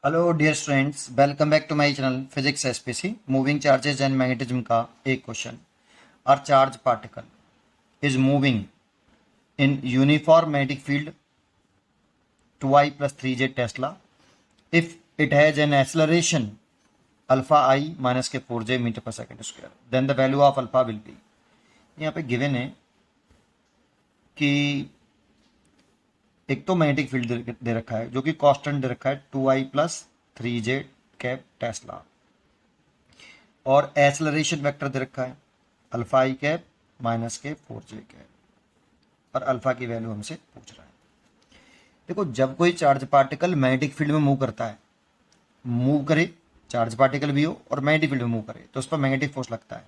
Hello dear students, welcome back to my channel physics SPC. Moving charges and magnetism का एक question. Are charge particle is moving in uniform magnetic field 2i plus 3j tesla if it has an acceleration alpha i minus k 4j metre per second square then the value of alpha will be. यहाँ पे given है कि एक तो magnetic field दे रखा है जो कि कांस्टेंट दे रखा है 2i plus 3j cap Tesla, और एक्सेलरेशन वेक्टर दे रखा है alpha i cap minus k 4j cap, और अल्फा की वैल्यू हमसे पूछ रहा है। देखो, जब कोई चार्ज पार्टिकल मैग्नेटिक फील्ड में मूव करता है, मूव करे, चार्ज पार्टिकल भी हो और मैग्नेटिक फील्ड में मूव करे, तो उस पर मैग्नेटिक फोर्स लगता है।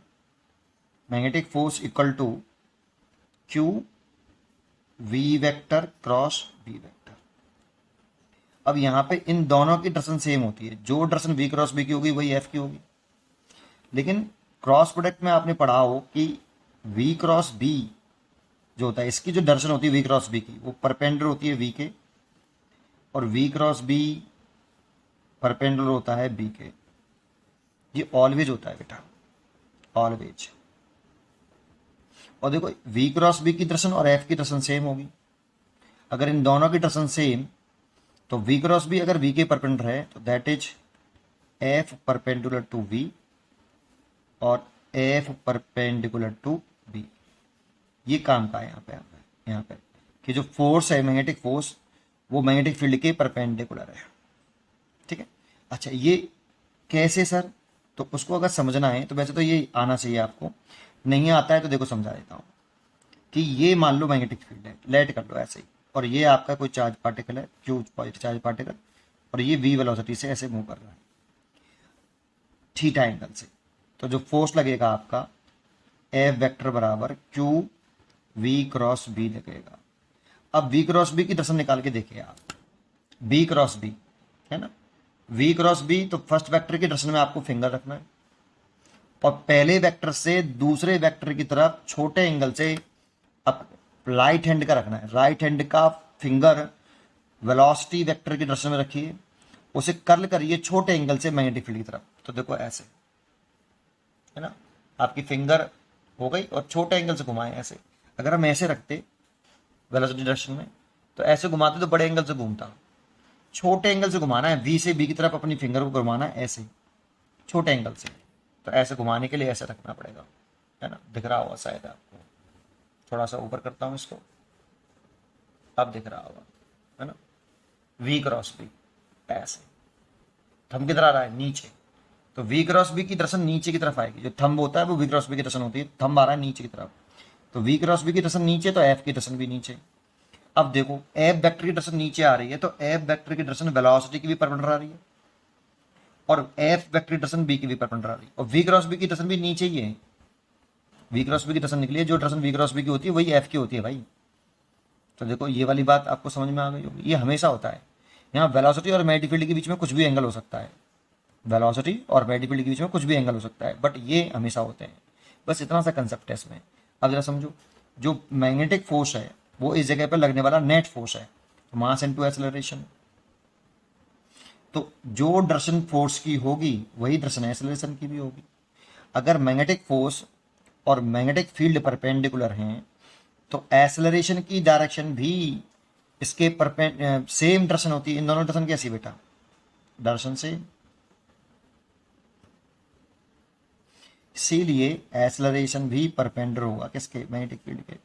Magnetic force equal to q v vector cross v vector. अब यहाँ पे इन दोनों की डायरेक्शन सेम होती है, जो डायरेक्शन वी क्रॉस बी की होगी वही एफ की होगी। लेकिन क्रॉस प्रोडक्ट में आपने पढ़ा हो कि v क्रॉस बी जो होता है, इसकी जो डायरेक्शन होती है v क्रॉस बी की, वो परपेंडिकुलर होती है v के, और v क्रॉस बी परपेंडिकुलर होता है b के। ये ऑलवेज होता है बेटा, ऑलवेज। और देखो, v क्रॉस बी की डायरेक्शन और f की डायरेक्शन सेम होगी। अगर इन दोनों की डायरेक्शन सेम, तो v क्रॉस बी अगर v के परपेंडिकुलर है तो that is f perpendicular to v और एफ परपेंडिकुलर टू बी। ये काम का है यहाँ पे कि जो फोर्स है मैग्नेटिक फोर्स, वो मैग्नेटिक फील्ड के परपेंडिकुलर है। ठीक है। अच्छा, ये कैसे सर? तो उसको अगर समझना है तो वैसे तो ये आना चाहिए आपको, नहीं आता है तो देखो समझा देता हूँ कि ये मान लो मैग्नेटिक फील्ड है, लेट कर लो ऐसे ही, और ये आपका कोई चार्ज पार्टिकल है, क्यू चार्ज पार्टिकल, और ये वी वेलोसिटी से ऐसे मूव कर रहा है थीटा एंगल से। तो जो फोर्स लगेगा आपका एफ वेक्टर बराबर क्यू वी क्रॉस बी लगेगा। अब वी क्रॉस बी की डायरेक्शन निकाल के देखिए आप, बी क्रॉस बी है ना, वी क्रॉस बी, तो फर्स्ट वेक्टर की डायरेक्शन में आपको फिंगर रखना है, और पहले वेक्टर से दूसरे वेक्टर की तरफ छोटे एंगल से अब राइट हैंड का रखना है। राइट हैंड का फिंगर वेलोसिटी वेक्टर की डायरेक्शन में रखिए, उसे कर्ल करिए छोटे एंगल से मैग्नेटिक फील्ड की तरफ। तो देखो ऐसे है ना, आपकी फिंगर हो गई और छोटे एंगल से घुमाए ऐसे। अगर हम ऐसे रखते वेलोसिटी डायरेक्शन में, तो ऐसे घुमाते तो बड़े एंगल से घूमता, छोटे एंगल से घुमाना है, वी से बी की तरफ अपनी फिंगर को घुमाना है ऐसे छोटे एंगल से। तो ऐसे घुमाने के लिए ऐसे रखना पड़ेगा, है ना, दिख रहा होगा शायद आपको। थोड़ा सा ऊपर करता हूँ इसको, अब दिख रहा होगा, है ना, वी क्रॉस बी ऐसे। थंब किधर आ रहा है? नीचे। तो वी क्रॉस बी की डायरेक्शन नीचे की तरफ आएगी, जो थंब होता है वो वी क्रॉस बी की डायरेक्शन होती है, थंब आ रहा है नीचे की तरफ, तो वी क्रॉस बी की डायरेक्शन नीचे, तो एफ की डायरेक्शन भी नीचे। अब देखो, एफ वेक्टर की डायरेक्शन नीचे आ रही है, तो एफ वेक्टर की डायरेक्शन वेलोसिटी की भी परपेंडिकुलर आ रही है, और एफ वेक्टर की डायरेक्शन बी की भी परपेंडिकुलर आ रही है, और वी क्रॉस बी की डायरेक्शन भी नीचे ही है। वी क्रॉस बी की डायरेक्शन निकली है, जो डायरेक्शन वी क्रॉस बी की होती है वही एफ की होती है भाई। तो देखो, ये वाली बात आपको समझ में आ गई होगी, ये हमेशा होता है। यहाँ वेलोसिटी और मैग्नेटिक फील्ड के बीच में कुछ भी एंगल हो सकता है, वेलोसिटी और मैग्नेटिक फील्ड के बीच में कुछ भी एंगल हो सकता है, बट ये हमेशा होते हैं। बस इतना सा कंसेप्ट है इसमें। अब जरा समझो, जो मैग्नेटिक फोर्स है वो इस जगह पर लगने वाला नेट फोर्स है, तो मास इनटू एक्सेलरेशन। तो जो डायरेक्शन फोर्स की होगी वही डायरेक्शन एक्सेलरेशन की भी होगी। अगर मैग्नेटिक फोर्स और मैग्नेटिक फील्ड परपेंडिकुलर हैं, तो एक्सेलरेशन की डायरेक्शन भी इसके सेम डायरेक्शन होती है। इन दोनों डायरेक्शन कैसी बेटा? डायरेक्शन से। इसीलिए एक्सेलरेशन भी परपेंडिकुलर होगा किसके? मैग्नेटिक फील्ड के।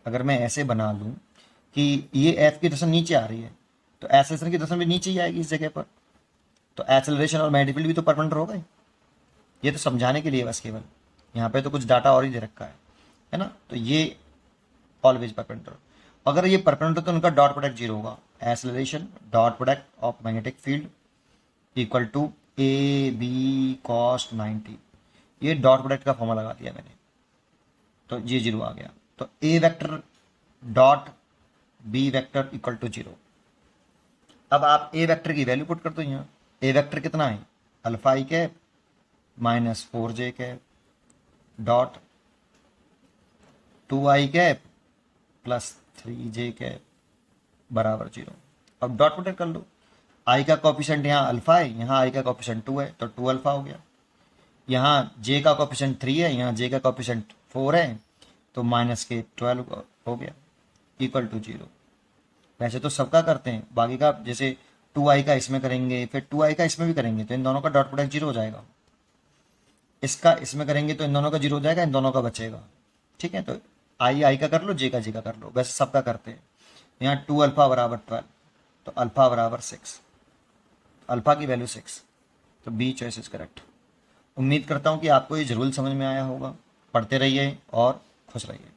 अगर मैं ऐसे बना लूं कि ये एफ की डायरेक्शन नीचे आ रही है, तो एक्सेलरेशन की डायरेक्शन भी नीचे ही आएगी इस जगह पर, तो एक्सेलरेशन और मैग्नेटिक फील्ड भी तो परपेंडिकुलर हो गए। ये तो समझाने के लिए बस केवल, यहाँ पे तो कुछ डाटा और ही दे रखा है ना। तो ये ऑलवेज परपेंडिकुलर। अगर ये परपेंडिकुलर तो उनका डॉट प्रोडक्ट जीरो होगा। Acceleration dot product of magnetic field equal to A B cos 90। ये डॉट प्रोडक्ट का फॉर्मूला लगा दिया मैंने, तो ये जीरो आ गया। तो A vector dot B vector equal to zero. अब आप ए वेक्टर की वैल्यू पुट कर दो यहाँ। ए वेक्टर कितना है? Alpha i cap minus 4j cap dot 2i cap plus 3j cap बराबर जीरो। अब डॉट प्रोडक्ट कर लो। आई का कॉफिशेंट यहाँ अल्फा है, यहाँ आई का कॉफिशेंट 2 है, तो 2 अल्फा हो गया। यहाँ जे का कॉफिशेंट 3 है, यहाँ जे का कॉफिशेंट 4 है, तो माइनस के 12 हो गया इक्वल टू 0। वैसे तो सबका करते हैं, बाकी का जैसे 2i का इसमें करेंगे, फिर 2i का इसमें भी करेंगे, तो इन दोनों का डॉट प्रोडक्ट 0 हो जाएगा। इसका इसमें करेंगे तो इन दोनों का 0 हो जाएगा, इन दोनों का बचेगा। ठीक है, तो आई का कर लो, जे का कर लो, वैसे सबका करते हैं। यहाँ 2 अल्फा बराबर 12, तो अल्फा बराबर 6, अल्फा की वैल्यू 6, तो बी चॉइस इज करेक्ट। उम्मीद करता हूँ कि आपको ये जरूर समझ में आया होगा। पढ़ते रहिए और खुश रहिए।